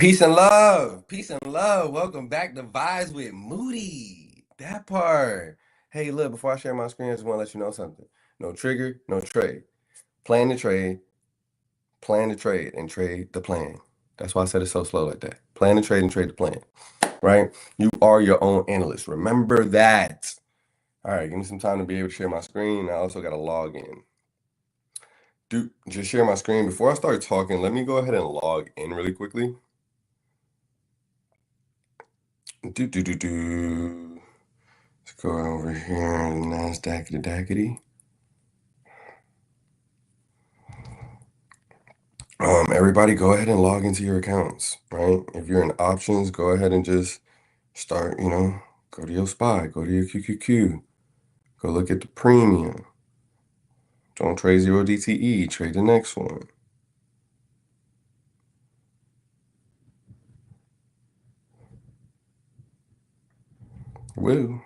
Peace and love. Peace and love. Welcome back to Vibes with Moody. That part. Hey, look, before I share my screen, I just want to let you know something. No trigger, no trade. Plan the trade, and trade the plan. That's why I said it so slow like that. Plan the trade and trade the plan. Right? You are your own analyst. Remember that. All right, give me some time to be able to share my screen. I also got to log in. Just share my screen. Before I start talking, let me go ahead and log in really quickly. Let's go over here to NASDAQ dackety. Everybody go ahead and log into your accounts, right? If you're in options, go ahead and just start, go to your SPY, go to your QQQ, go look at the premium. Don't trade 0DTE, trade the next one. Woo.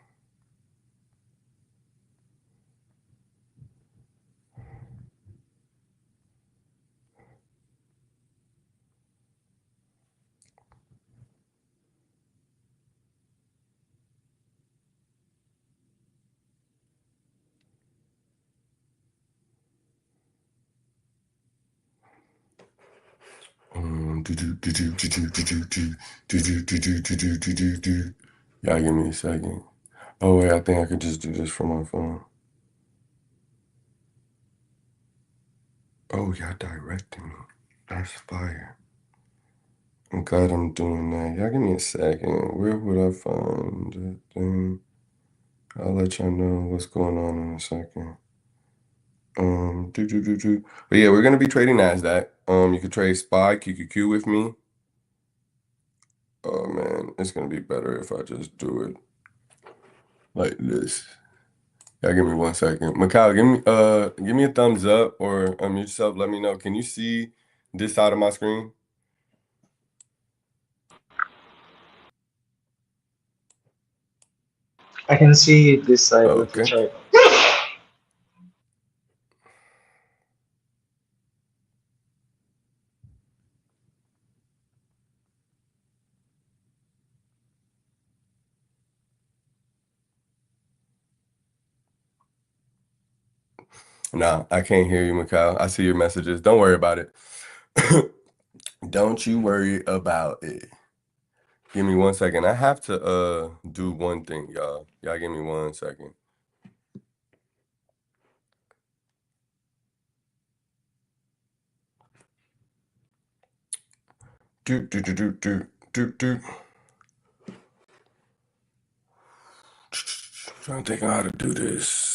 Y'all give me a second. Oh wait, I think I could just do this from my phone. Oh, y'all directing me. That's fire. I'm glad I'm doing that. Y'all give me a second. Where would I find that thing? I'll let y'all know what's going on in a second. But yeah, we're gonna be trading NASDAQ. You could trade SPY, QQQ with me. Oh man, it's gonna be better if I just do it like this. Y'all give me 1 second. Mikhail, give me a thumbs up or unmute yourself. Let me know. Can you see this side of my screen? I can see this side of the Okay. chart. Nah, I can't hear you, Mikhail. I see your messages. Don't worry about it. Don't you worry about it. Give me 1 second. I have to do one thing, y'all. Y'all give me 1 second. Trying to think of how to do this.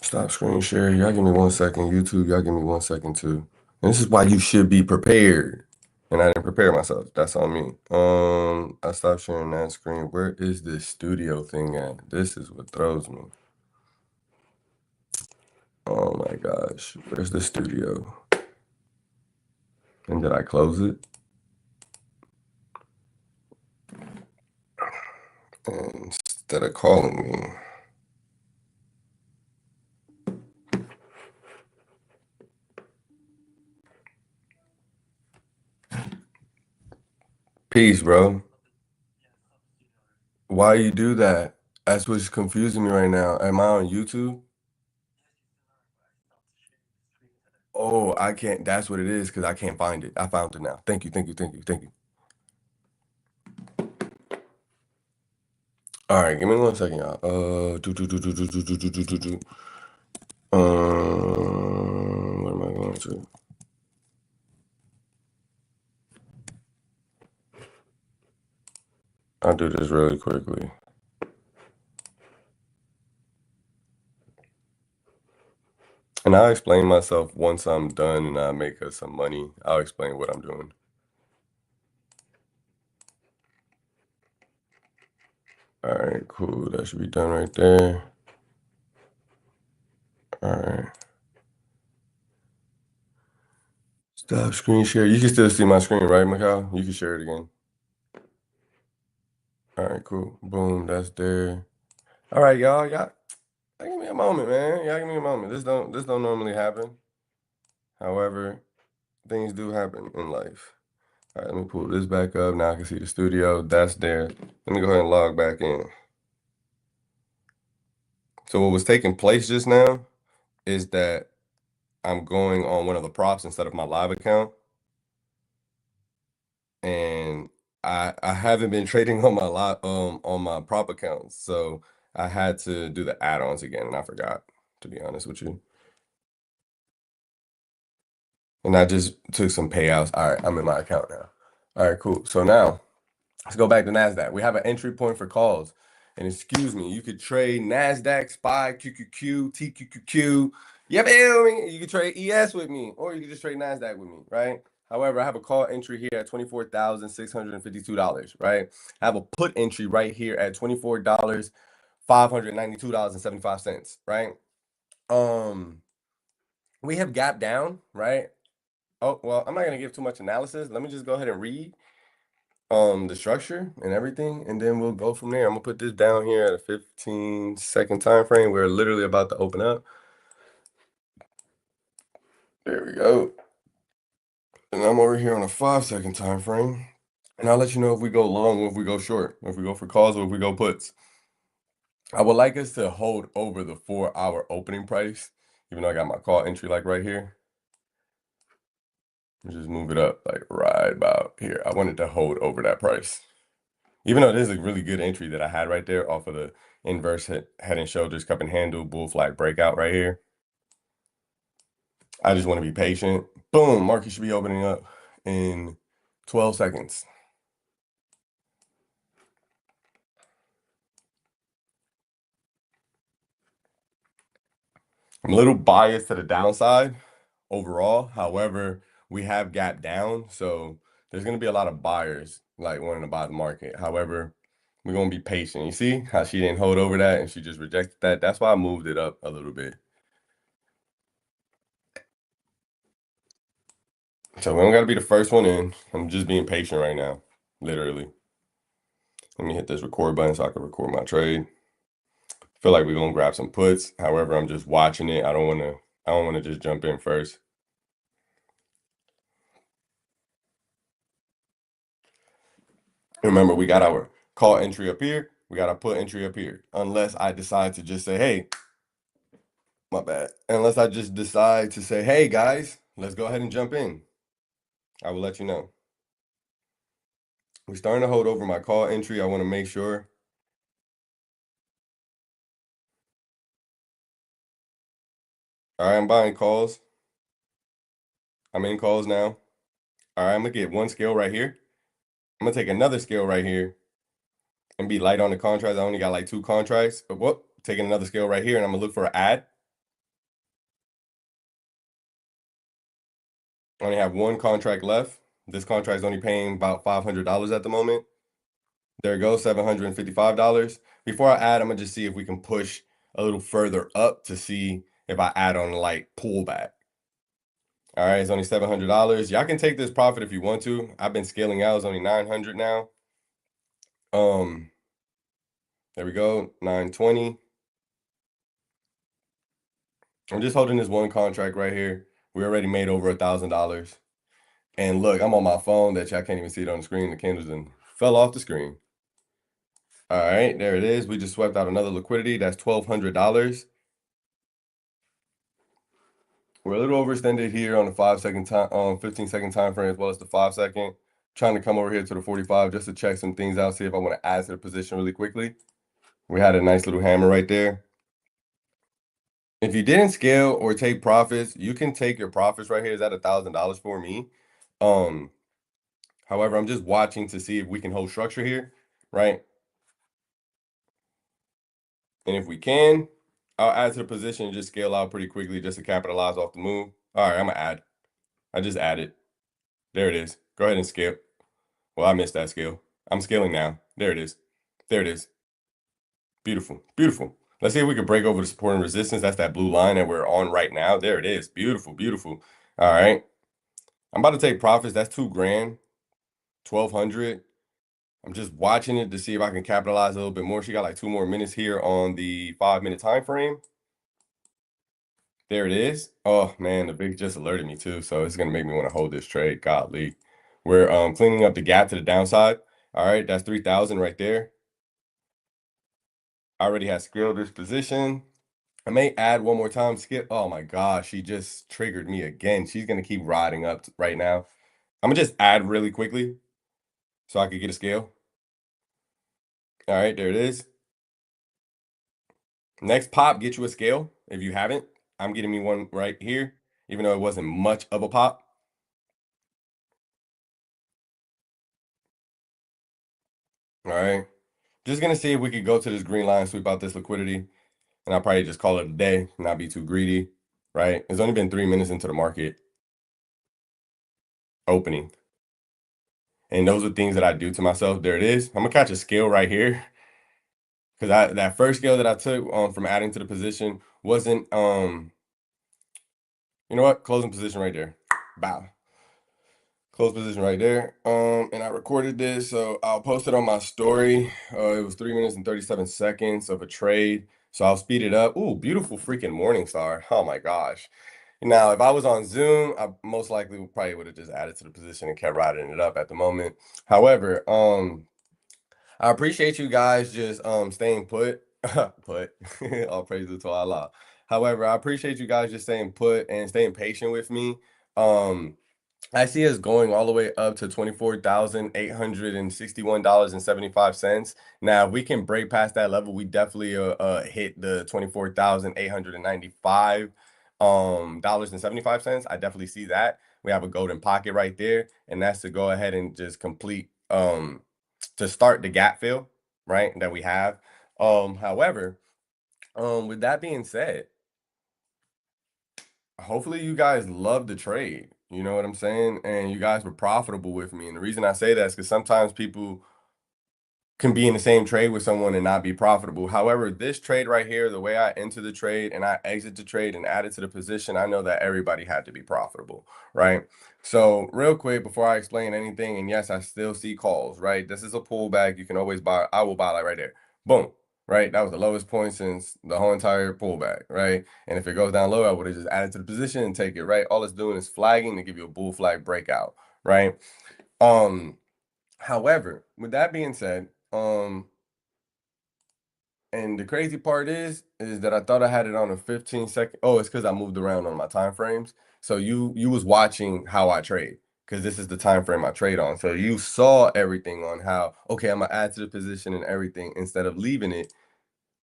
Stop screen share. Y'all give me 1 second. YouTube, y'all give me 1 second too. And this is why you should be prepared. And I didn't prepare myself. That's on me. I stopped sharing that screen. Where is this studio thing at? This is what throws me. Oh my gosh. Where's the studio? And did I close it? Instead of calling me. Peace, bro. Why you do that? That's what's confusing me right now. Am I on YouTube? Oh, I can't. That's what it is because I can't find it. I found it now. Thank you. All right, give me 1 second, y'all. What am I going to? I'll do this really quickly. And I'll explain myself once I'm done and I make us some money. I'll explain what I'm doing. All right, cool. That should be done right there. All right. Stop screen share. You can still see my screen, right, Mikhail? You can share it again. All right, cool. Boom, that's there. All right, y'all. Give me a moment, man. Y'all give me a moment. This don't normally happen. However, things do happen in life. All right, let me pull this back up. Now I can see the studio. That's there. Let me go ahead and log back in. So what was taking place just now is that I'm going on one of the props instead of my live account. And I haven't been trading on my on my prop accounts. So I had to do the add-ons again and I forgot, to be honest with you. And I just took some payouts. All right, I'm in my account now. All right, cool. So now let's go back to NASDAQ. We have an entry point for calls. And excuse me, you could trade NASDAQ, SPY, QQQ, TQQQ. You feel me? You could trade ES with me, or you could just trade NASDAQ with me, right? However, I have a call entry here at $24,652, right? I have a put entry right here at $24,592.75, right? We have gapped down, right? Oh, well, I'm not gonna give too much analysis. Let me just go ahead and read the structure and everything, and then we'll go from there. I'm gonna put this down here at a 15-second time frame. We're literally about to open up. There we go. And I'm over here on a 5-second time frame. And I'll let you know if we go long or if we go short, if we go for calls or if we go puts. I would like us to hold over the 4-hour opening price, even though I got my call entry like right here. Just move it up like right about here. I wanted to hold over that price. Even though this is a really good entry that I had right there off of the inverse head and shoulders, cup and handle, bull flag breakout right here. I just want to be patient. Boom, market should be opening up in 12 seconds. I'm a little biased to the downside overall. However, we have gapped down, so there's going to be a lot of buyers like wanting to buy the market. However, we're going to be patient. You see how she didn't hold over that and she just rejected that? That's why I moved it up a little bit. So we don't got to be the first one in. I'm just being patient right now, literally. Let me hit this record button so I can record my trade. Feel like we're gonna grab some puts. However, I'm just watching it. I don't wanna just jump in first. Remember, we got our call entry up here. We got our put entry up here. Unless I decide to just say, hey, my bad. Unless I just decide to say, hey guys, let's go ahead and jump in. I will let you know. We're starting to hold over my call entry. I want to make sure. All right, I'm buying calls. I'm in calls now. All right, I'm gonna get one scale right here. I'm gonna take another scale right here and be light on the contracts. I only got like 2 contracts. But whoop, taking another scale right here, and I'm gonna look for an ad. I only have 1 contract left. This contract is only paying about $500 at the moment. There it goes, $755. Before I add, I'm gonna just see if we can push a little further up to see if I add on like pullback. All right, it's only $700. Y'all can take this profit if you want to. I've been scaling out. It's only 900 now. There we go, 920. I'm just holding this 1 contract right here. We already made over $1,000. And look, I'm on my phone that y'all can't even see it on the screen. The candles and fell off the screen. All right, there it is. We just swept out another liquidity. That's $1,200. We're a little overextended here on the 5-second time, 15-second time frame, as well as the 5-second. Trying to come over here to the 45 just to check some things out, see if I want to add to the position really quickly. We had a nice little hammer right there. If you didn't scale or take profits, you can take your profits right here. Is that $1,000 for me? However, I'm just watching to see if we can hold structure here, right? And if we can, I'll add to the position and just scale out pretty quickly just to capitalize off the move. All right, I'm gonna add. I just added. There it is. Go ahead and scale. Well, I missed that scale. I'm scaling now. There it is. There it is. Beautiful. Beautiful. Let's see if we can break over the support and resistance. That's that blue line that we're on right now. There it is. Beautiful. Beautiful. All right. I'm about to take profits. That's 2 grand. 1,200. I'm just watching it to see if I can capitalize a little bit more. She got like 2 more minutes here on the 5-minute time frame. There it is. Oh man, the big just alerted me too, so it's gonna make me want to hold this trade. Godly. We're cleaning up the gap to the downside. All right, that's 3,000 right there. I already have scaled this position. I may add one more time. Skip. Oh my gosh, she just triggered me again. She's gonna keep riding up right now. I'm gonna just add really quickly so I could get a scale. All right, there it is. Next pop, get you a scale if you haven't. I'm getting me one right here, even though it wasn't much of a pop. All right. Just gonna see if we could go to this green line, sweep out this liquidity, and I'll probably just call it a day, not be too greedy, right? It's only been 3 minutes into the market opening. And those are things that I do to myself. There it is. I'm gonna catch a scale right here. Because that first scale that I took from adding to the position wasn't you know what? Closing position right there. Bow. Close position right there. And I recorded this, so I'll post it on my story. It was 3 minutes and 37 seconds of a trade. So I'll speed it up. Ooh, beautiful freaking morning star. Oh my gosh. Now, if I was on Zoom, I most likely probably would have just added to the position and kept riding it up at the moment. However, I appreciate you guys just staying put. Put. All praises to Allah. However, I appreciate you guys just staying put and staying patient with me. I see us going all the way up to $24,861.75. Now, if we can break past that level, we definitely hit the $24,895 dollars and 75 cents. I definitely see that. We have a golden pocket right there, and that's to go ahead and just complete to start the gap fill, right? That we have. However, with that being said, hopefully you guys love the trade. You know what I'm saying? And you guys were profitable with me. And the reason I say that is because sometimes people can be in the same trade with someone and not be profitable. However, this trade right here, the way I enter the trade and I exit the trade and add it to the position, I know that everybody had to be profitable, right? So real quick before I explain anything, and yes, I still see calls, right? This is a pullback. You can always buy. I will buy like right there. Boom. Right. That was the lowest point since the whole entire pullback. Right. And if it goes down low, I would have just added to the position and take it. Right. All it's doing is flagging to give you a bull flag breakout. Right. However, with that being said, and the crazy part is that I thought I had it on a 15-second. Oh, it's because I moved around on my time frames. So you was watching how I trade because this is the time frame I trade on. So you saw everything on how, okay, I'm gonna add to the position and everything instead of leaving it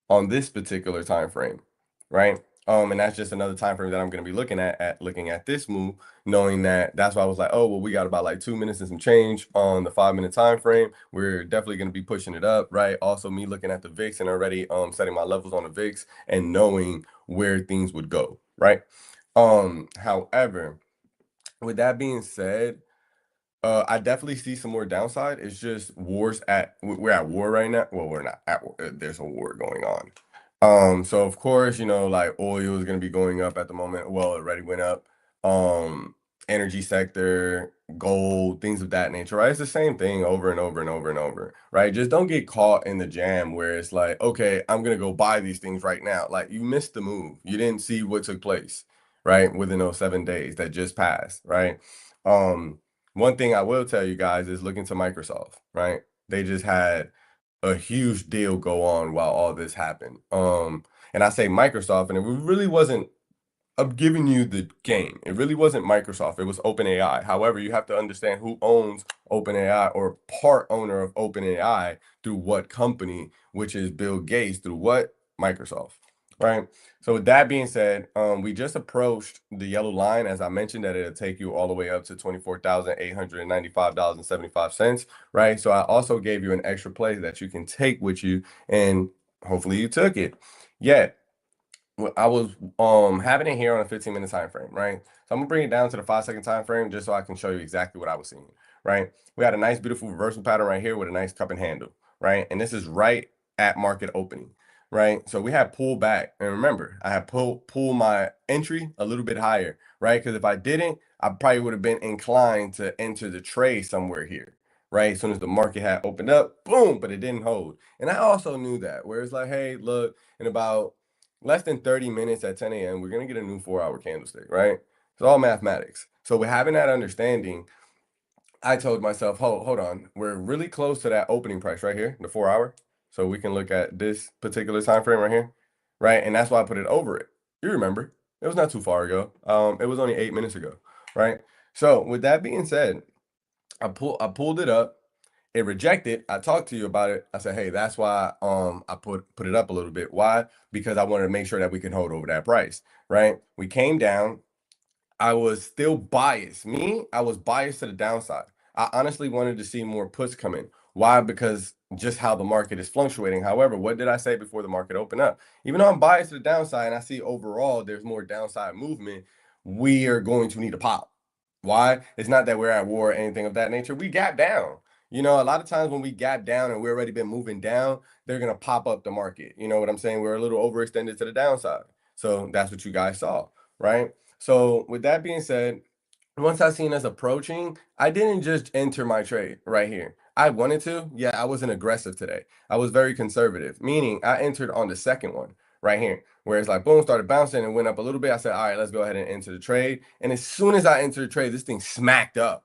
on this particular time frame, right? And that's just another time frame that I'm going to be looking at looking at this move, knowing that that's why I was like, oh, well, we got about like 2 minutes and some change on the 5 minute time frame. We're definitely going to be pushing it up, right? Also, me looking at the VIX and already setting my levels on the VIX and knowing where things would go, right? However, with that being said, I definitely see some more downside. It's just we're at war right now. Well, we're not at war. There's a war going on. So of course, like oil is gonna be going up at the moment. Well, it already went up. Um, Energy sector, gold, things of that nature, right? It's the same thing over and over and over and over, right? Just don't get caught in the jam where it's like, okay, I'm gonna go buy these things right now. Like you missed the move. You didn't see what took place, right? Within those 7 days that just passed, right? Um, One thing I will tell you guys is look into Microsoft, right? They just had a huge deal go on while all this happened. And I say Microsoft, and it really wasn't. I'm giving you the game. It really wasn't Microsoft. It was OpenAI. However, you have to understand who owns OpenAI or part owner of OpenAI through what company, which is Bill Gates through what? Microsoft, right? So with that being said, we just approached the yellow line. As I mentioned, that it'll take you all the way up to $24,895.75, right? So I also gave you an extra play that you can take with you, and hopefully you took it. Yet I was having it here on a 15-minute time frame, right? So I'm gonna bring it down to the 5 second time frame just so I can show you exactly what I was seeing, right? We had a nice, beautiful reversal pattern right here with a nice cup and handle, right? And this is right at market opening, right? So we had pulled back, and remember, I had pull my entry a little bit higher, right? Because if I didn't, I probably would have been inclined to enter the trade somewhere here, right? As soon as the market had opened up, boom, but it didn't hold. And I also knew that, where it's like, hey, look, in about less than 30 minutes at 10 a.m., we're going to get a new 4-hour candlestick, right? It's all mathematics. So with having that understanding, I told myself, hold on, we're really close to that opening price right here, the 4 hour. So we can look at this particular time frame right here, right? And that's why I put it over it. You remember, it was not too far ago. It was only 8 minutes ago, right? So with that being said, I pulled it up. It rejected. I talked to you about it. I said, hey, that's why I put it up a little bit. Why? Because I wanted to make sure that we can hold over that price, right? We came down. I was still biased. I was biased to the downside. I honestly wanted to see more puts come in. Why? Because just how the market is fluctuating. However, what did I say before the market opened up? Even though I'm biased to the downside and I see overall there's more downside movement, we are going to need a pop. Why? It's not that we're at war or anything of that nature. We gap down. A lot of times when we gap down and we're already been moving down, they're going to pop up the market. You know what I'm saying? We're a little overextended to the downside. So that's what you guys saw, right? So with that being said, once I seen us approaching, I didn't just enter my trade right here. I wanted to. Yeah, I wasn't aggressive today. I was very conservative, meaning I entered on the second one right here, where it's like boom, started bouncing and went up a little bit. I said, all right, let's go ahead and enter the trade. And as soon as I entered the trade, this thing smacked up.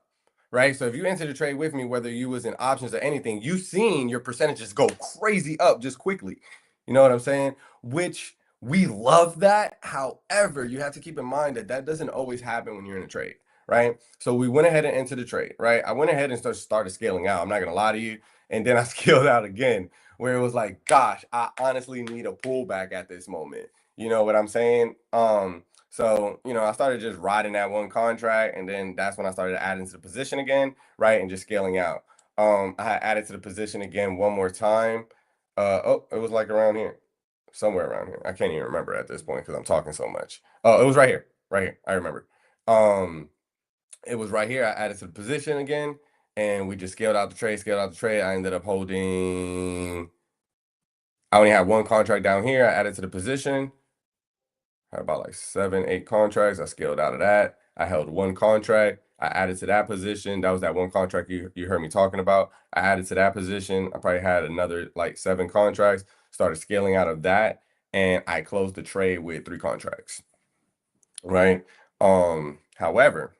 Right. So if you enter the trade with me, whether you was in options or anything, you seen your percentages go crazy up just quickly. You know what I'm saying? Which we love that. However, you have to keep in mind that that doesn't always happen when you're in a trade, right? So we went ahead and entered the trade, right? I went ahead and started scaling out. I'm not gonna lie to you. And then I scaled out again, where it was like, gosh, I honestly need a pullback at this moment. You know what I'm saying? So, I started just riding that one contract, and then that's when I started adding to the position again, right? And just scaling out. I had added to the position again one more time. It was like around here, somewhere around here. I can't even remember at this point because I'm talking so much. Oh, it was right here, right here. I remember. Um, it was right here. I added to the position again, and we just scaled out the trade, scaled out the trade. I ended up holding. I only had one contract down here. I added to the position. Had about like 7, 8 contracts. I scaled out of that. I held one contract. I added to that position. That was that one contract you heard me talking about. I added to that position. I probably had another like 7 contracts. Started scaling out of that, and I closed the trade with 3 contracts. Right. However,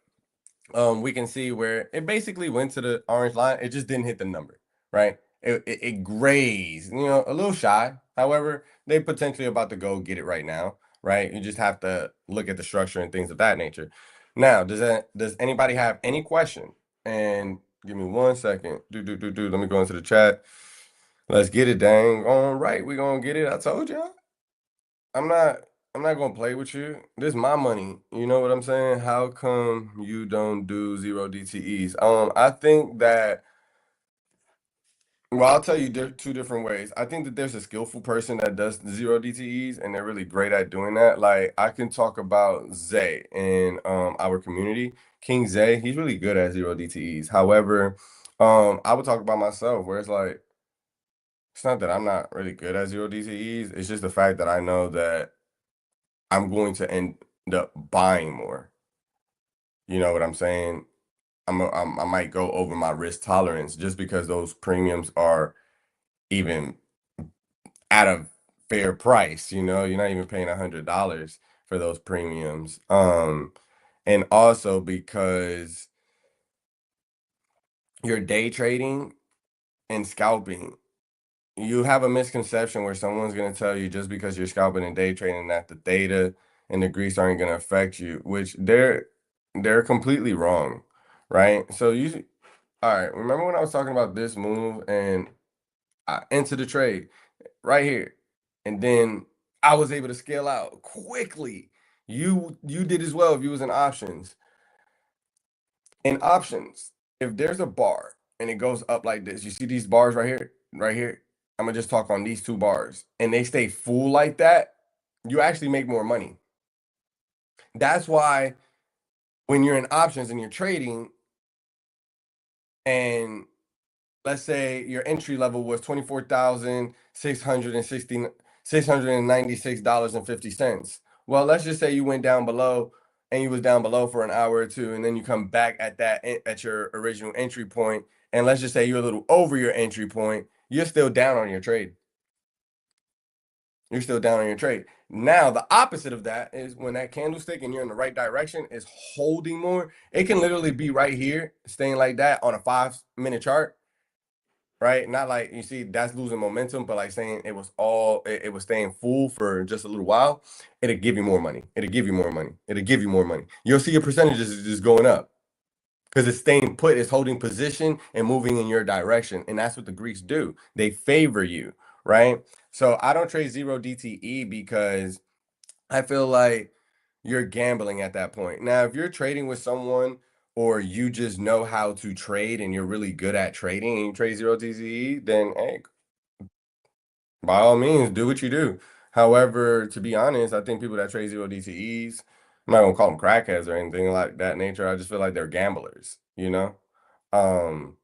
we can see where it basically went to the orange line. It just didn't hit the number, right? It grazed, a little shy. However, they potentially about to go get it right now, right? You just have to look at the structure and things of that nature. Now, does anybody have any question? And give me 1 second. Do. Let me go into the chat. Let's get it, dang. All right, we're gonna get it. I told y'all. I'm not I'm not gonna play with you. This is my money. You know what I'm saying? How come you don't do zero DTEs? I think that I'll tell you two different ways. I think that there's a skillful person that does zero DTEs and they're really great at doing that. Like I can talk about Zay in our community. King Zay, he's really good at zero DTEs. However, I would talk about myself where it's like it's not that I'm not really good at zero DTEs. It's just the fact that I know that I'm going to end up buying more. You know what I'm saying? I might go over my risk tolerance just because those premiums are even at a fair price. You're not even paying $100 for those premiums. And also because you're day trading and scalping, you have a misconception where someone's going to tell you just because you're scalping and day trading that the theta and the grease aren't going to affect you, which they're completely wrong, right? So all right, remember when I was talking about this move and I entered the trade right here, and then I was able to scale out quickly. You did as well if you was in options. In options, if there's a bar and it goes up like this, you see these bars right here, right here. I'm gonna just talk on these 2 bars, and they stay full like that. You actually make more money. That's why when you're in options and you're trading, and let's say your entry level was $24,696.50. Well, let's just say you went down below and you was down below for an hour or two, and then you come back at your original entry point, and let's just say you're a little over your entry point, you're still down on your trade. You're still down on your trade. Now, the opposite of that is when that candlestick and you're in the right direction is holding more. It can literally be right here, staying like that on a 5-minute chart, right? Not like you see that's losing momentum, but like saying it was staying full for just a little while. It'll give you more money. It'll give you more money. It'll give you more money. You'll see your percentages is just going up because it's staying put, it's holding position and moving in your direction. And that's what the Greeks do. They favor you, right? So I don't trade zero DTE because I feel like you're gambling at that point. Now, if you're trading with someone or you just know how to trade and you're really good at trading and you trade zero DTE, then hey, by all means, do what you do. However, to be honest, I think people that trade zero DTEs, I'm not gonna call them crackheads or anything like that nature. I just feel like they're gamblers, you know? Um,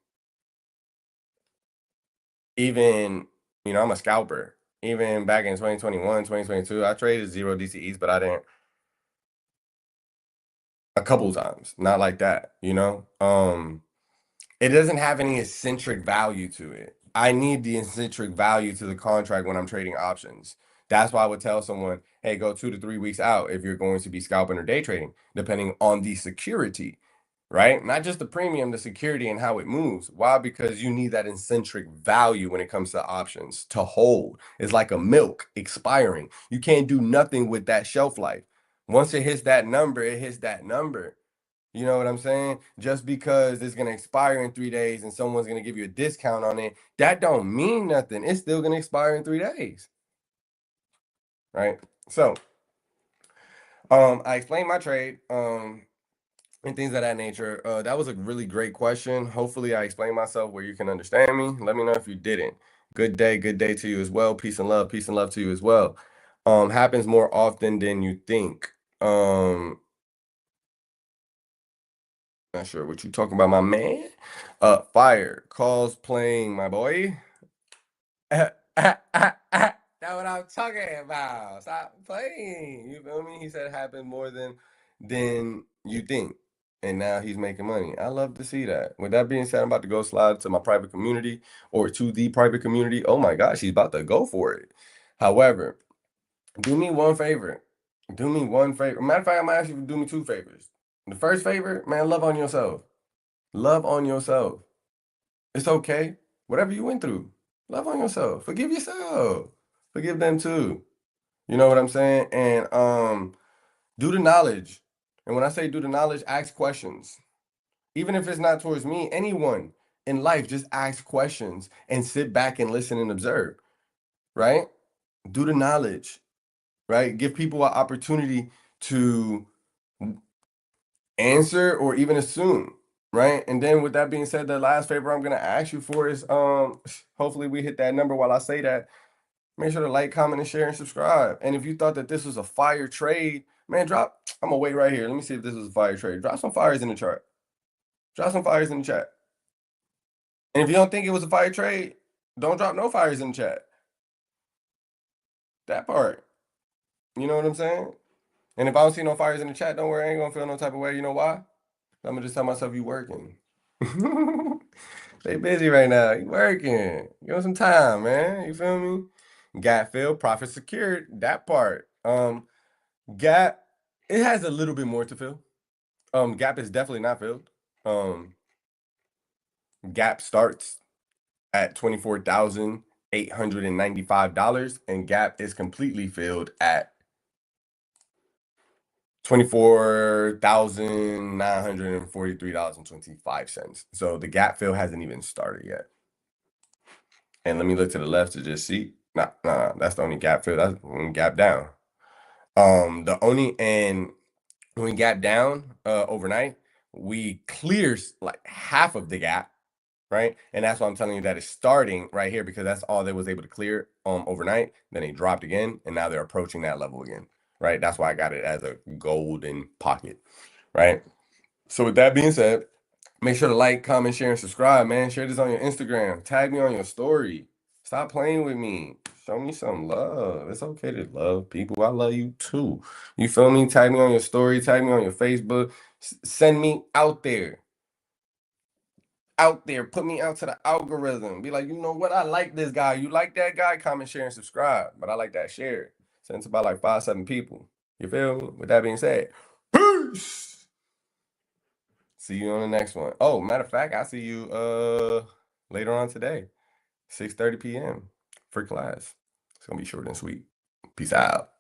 even, I'm a scalper. Even back in 2021, 2022, I traded zero DTEs, but I didn't a couple times, not like that, you know? It doesn't have any eccentric value to it. I need the eccentric value to the contract when I'm trading options. That's why I would tell someone, hey, go 2 to 3 weeks out if you're going to be scalping or day trading, depending on the security, right? Not just the premium, the security and how it moves. Why? Because you need that eccentric value when it comes to options to hold. It's like a milk expiring. You can't do nothing with that shelf life. Once it hits that number, it hits that number. You know what I'm saying? Just because it's gonna expire in 3 days and someone's gonna give you a discount on it, that don't mean nothing. It's still gonna expire in 3 days, right? So, I explained my trade, and things of that nature. That was a really great question. Hopefully, I explained myself where you can understand me. Let me know if you didn't. Good day to you as well. Peace and love to you as well. Happens more often than you think. Not sure what you talking about, my man. Fire calls playing, my boy. That's what I'm talking about. Stop playing. You feel me? He said it happened more than you think. And now he's making money. I love to see that. With that being said, I'm about to go slide to my private community or to the private community. Oh my gosh, he's about to go for it. However, do me one favor. Do me one favor. Matter of fact, I'm gonna ask you to do me two favors. The first favor, man, love on yourself. Love on yourself. It's okay. Whatever you went through, love on yourself. Forgive yourself. Forgive them too. You know what I'm saying? And do the knowledge. And when I say do the knowledge, ask questions. Even if it's not towards me, anyone in life, just ask questions and sit back and listen and observe. Right? Do the knowledge. Right? Give people an opportunity to answer or even assume, right? And then with that being said, the last favor I'm gonna ask you for is hopefully we hit that number while I say that. Make sure to like, comment, and share and subscribe. And if you thought that this was a fire trade, man, I'm gonna wait right here. Let me see if this was a fire trade. Drop some fires in the chart. Drop some fires in the chat. And if you don't think it was a fire trade, don't drop no fires in the chat. That part. You know what I'm saying? And if I don't see no fires in the chat, don't worry, I ain't gonna feel no type of way. You know why? I'm gonna just tell myself you working. Stay busy right now. You working. You want some time, man. You feel me? Gap filled, profit secured. That part. Gap, it has a little bit more to fill. Gap is definitely not filled. Um, Gap starts at $24,895, and Gap is completely filled at $24,943.25. So the gap fill hasn't even started yet. And let me look to the left to just see. Nah, that's the only gap fill. That's when we gap down. The only and when we gap down overnight, we clear like half of the gap, right? And that's why I'm telling you that it's starting right here because that's all they was able to clear overnight. Then they dropped again, and now they're approaching that level again, right? That's why I got it as a golden pocket, right? So with that being said, make sure to like, comment, share, and subscribe, man. Share this on your Instagram. Tag me on your story. Stop playing with me. Show me some love. It's okay to love people. I love you too. You feel me? Tag me on your story. Tag me on your Facebook. Send me out there. out there. Put me out to the algorithm. Be like, you know what? I like this guy. You like that guy? Comment, share, and subscribe. But I like that share. Send it to about like 5, 7 people. You feel me? With that being said, peace. See you on the next one. Oh, matter of fact, I see you later on today, 6:30 p.m. for class. It's gonna be short and sweet. Peace out.